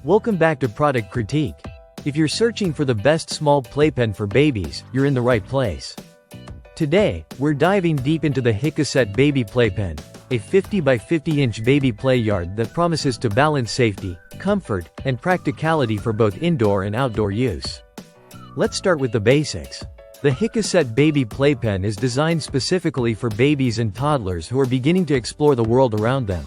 Welcome back to Product Critique. If you're searching for the best small playpen for babies, you're in the right place. Today, we're diving deep into the Hiaksedt Baby Playpen, a 50 by 50 inch baby play yard that promises to balance safety, comfort, and practicality for both indoor and outdoor use. Let's start with the basics. The Hiaksedt Baby Playpen is designed specifically for babies and toddlers who are beginning to explore the world around them.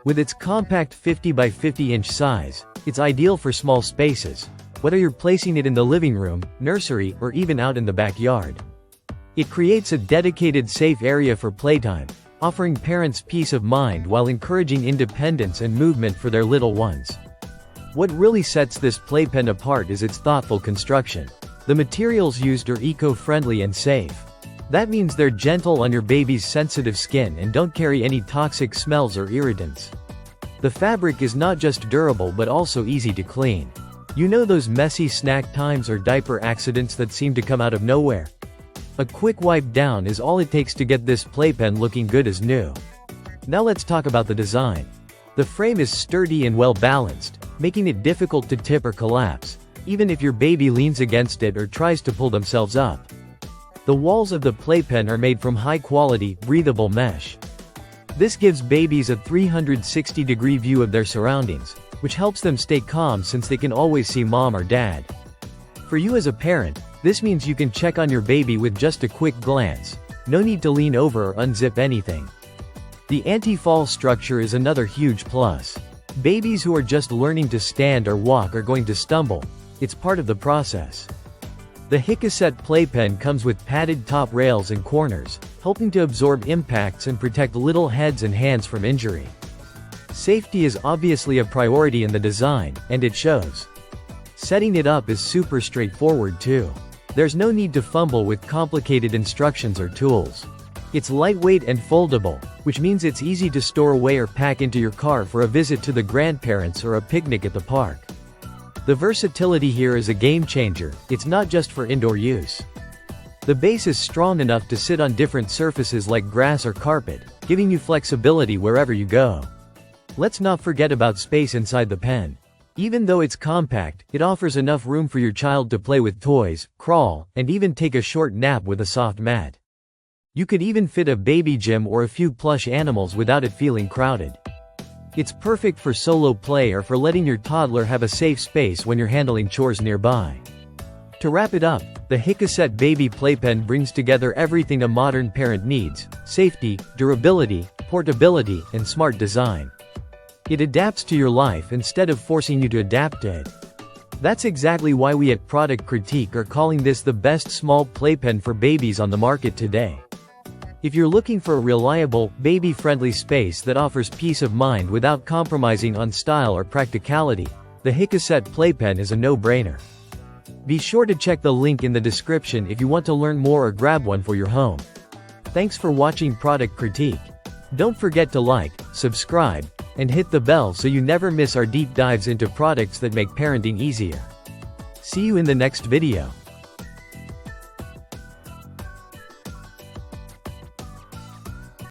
With its compact 50 by 50 inch size, it's ideal for small spaces, whether you're placing it in the living room, nursery, or even out in the backyard. It creates a dedicated safe area for playtime, offering parents peace of mind while encouraging independence and movement for their little ones. What really sets this playpen apart is its thoughtful construction. The materials used are eco-friendly and safe. That means they're gentle on your baby's sensitive skin and don't carry any toxic smells or irritants. The fabric is not just durable but also easy to clean. You know those messy snack times or diaper accidents that seem to come out of nowhere? A quick wipe down is all it takes to get this playpen looking good as new. Now let's talk about the design. The frame is sturdy and well balanced, making it difficult to tip or collapse, even if your baby leans against it or tries to pull themselves up. The walls of the playpen are made from high-quality, breathable mesh. This gives babies a 360-degree view of their surroundings, which helps them stay calm since they can always see mom or dad. For you as a parent, this means you can check on your baby with just a quick glance. No need to lean over or unzip anything. The anti-fall structure is another huge plus. Babies who are just learning to stand or walk are going to stumble. It's part of the process. The Hiaksedt Playpen comes with padded top rails and corners, helping to absorb impacts and protect little heads and hands from injury. Safety is obviously a priority in the design, and it shows. Setting it up is super straightforward too. There's no need to fumble with complicated instructions or tools. It's lightweight and foldable, which means it's easy to store away or pack into your car for a visit to the grandparents or a picnic at the park. The versatility here is a game changer. It's not just for indoor use. The base is strong enough to sit on different surfaces like grass or carpet, giving you flexibility wherever you go. Let's not forget about space inside the pen. Even though it's compact, it offers enough room for your child to play with toys, crawl, and even take a short nap with a soft mat. You could even fit a baby gym or a few plush animals without it feeling crowded. It's perfect for solo play or for letting your toddler have a safe space when you're handling chores nearby. To wrap it up, the Hiaksedt Baby Playpen brings together everything a modern parent needs: safety, durability, portability, and smart design. It adapts to your life instead of forcing you to adapt to it. That's exactly why we at Product Critique are calling this the best small playpen for babies on the market today. If you're looking for a reliable, baby-friendly space that offers peace of mind without compromising on style or practicality, the Hiaksedt Playpen is a no-brainer. Be sure to check the link in the description if you want to learn more or grab one for your home. Thanks for watching Product Critique. Don't forget to like, subscribe, and hit the bell so you never miss our deep dives into products that make parenting easier. See you in the next video.